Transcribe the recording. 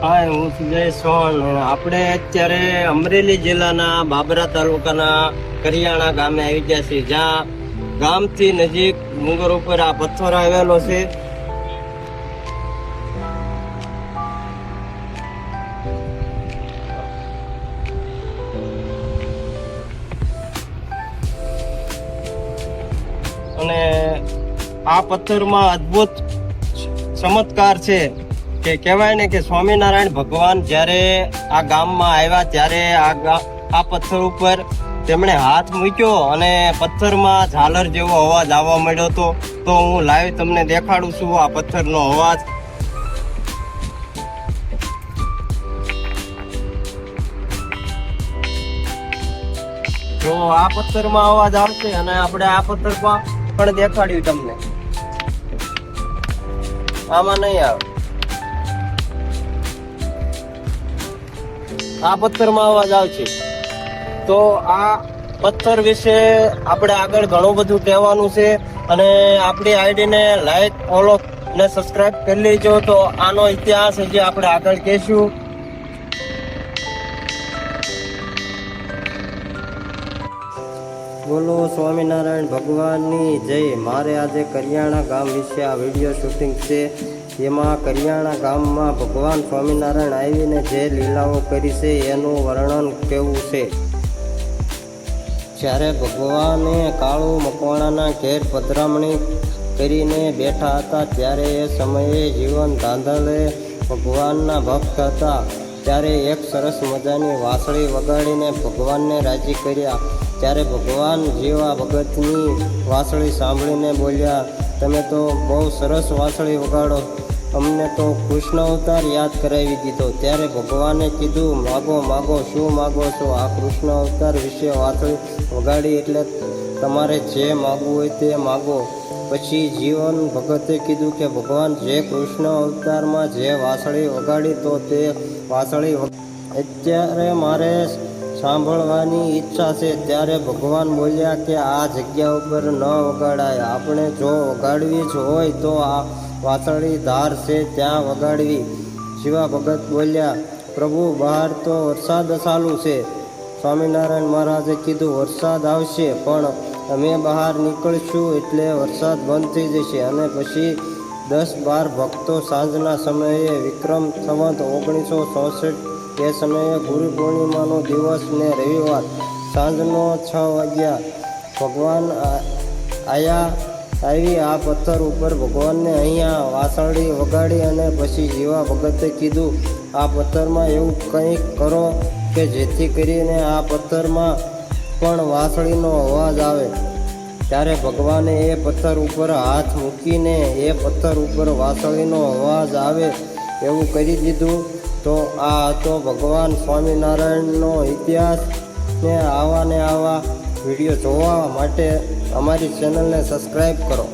હાય, હું સુજય સોન. આપણે અત્યારે અમરેલી જિલ્લાના બાબરા તાલુકાના કરિયાણા ગામે આવી ગયા છીએ, જ્યાં ગામથી નજીક ડુંગર ઉપર આ પથ્થર આવેલો છે. અને આ પથ્થરમાં અદ્ભુત ચમત્કાર છે કે કહેવાય ને કે સ્વામિનારાયણ ભગવાન જ્યારે આ ગામમાં આવ્યા ત્યારે આ પથ્થર ઉપર તેમણે હાથ મૂક્યો અને પથ્થરમાં ઝાલર જેવો અવાજ આવવા માંડ્યો હતો. તો હું લાઈવ તમને દેખાડું છું આ પથ્થરનો અવાજ. તો આ પથ્થરમાં અવાજ આવશે અને આપણે આ પથ્થરમાં પણ દેખાડ્યું તમને. આમાં નહીં આવે. આ પથ્થરમાં અવાજ આવશે. તો આ પથ્થર વિશે આપણે આગળ ઘણું બધું કહેવાનું છે અને આપણી આઈડીને લાઈક, ફોલો અને સબસ્ક્રાઇબ કરી લેજો. તો આનો ઇતિહાસ હજી આપણે આગળ કહેશું. બોલો સ્વામિનારાયણ ભગવાનની જય. મારે આજે કરિયાણા ગામ વિશે આ વિડીયો શૂટિંગ છે. જેમાં કરિયાણા ગામમાં ભગવાન સ્વામિનારાયણ આવીને જે લીલાઓ કરી છે એનું વર્ણન કેવું છે. જ્યારે ભગવાને કાળુ મકવાણાના ઘેર પધરામણી કરીને બેઠા હતા ત્યારે એ સમયે જીવન ધાંધલે ભગવાનના ભક્ત હતા. ત્યારે એક સરસ મજાની વાંસળી વગાડીને ભગવાનને રાજી કર્યા. ત્યારે ભગવાન જેવા ભગતની વાંસળી સાંભળીને બોલ્યા, તમે તો બહુ સરસ વાંસળી વગાડો, અમને તો કૃષ્ણ અવતાર યાદ કરાવી દીધો. ત્યારે ભગવાને કીધું, માગો માગો, શું માગો છો? આ કૃષ્ણ અવતાર વિશે વાંસળી વગાડી એટલે તમારે જે માગવું હોય તે માગો. પછી જીવન ભગતે કીધું કે ભગવાન જે કૃષ્ણ અવતારમાં જે વાંસળી વગાડી તો તે વાંસળી અત્યારે મારે સાંભળવાની ઈચ્છા છે. ત્યારે ભગવાન બોલ્યા કે આ જગ્યા ઉપર ન વગાડાય, આપણે જો વગાડવી જ હોય તો આ વાંસળી ધાર છે ત્યાં વગાડવી. શિવા ભગત બોલ્યા, પ્રભુ બહાર તો વરસાદ ચાલુ છે. સ્વામિનારાયણ મહારાજે કીધું, વરસાદ આવશે પણ અમે બહાર નીકળશું એટલે વરસાદ બંધ થઈ જશે. અને પછી 10-12 ભક્તો સાંજના સમયે વિક્રમ સંવત 1964 એ સમયે ગુરુ પૂર્ણિમાનો દિવસ ને રવિવાર સાંજનો 6 વાગ્યા ભગવાન આવી આ પથ્થર ઉપર ભગવાનને અહીંયા વાંસળી વગાડી. અને પછી જીવા ભગતે કીધું, આ પથ્થરમાં એવું કંઈક કરો કે જેથી કરીને આ પથ્થરમાં પણ વાંસળીનો અવાજ આવે. ત્યારે ભગવાને એ પથ્થર ઉપર હાથ મૂકીને એ પથ્થર ઉપર વાંસળીનો અવાજ આવે એવું કરી દીધું. તો આ હતો ભગવાન સ્વામિનારાયણનો ઇતિહાસ. ને આવા વિડીયો જોવા માટે અમારી ચેનલને સબસ્ક્રાઈબ કરો.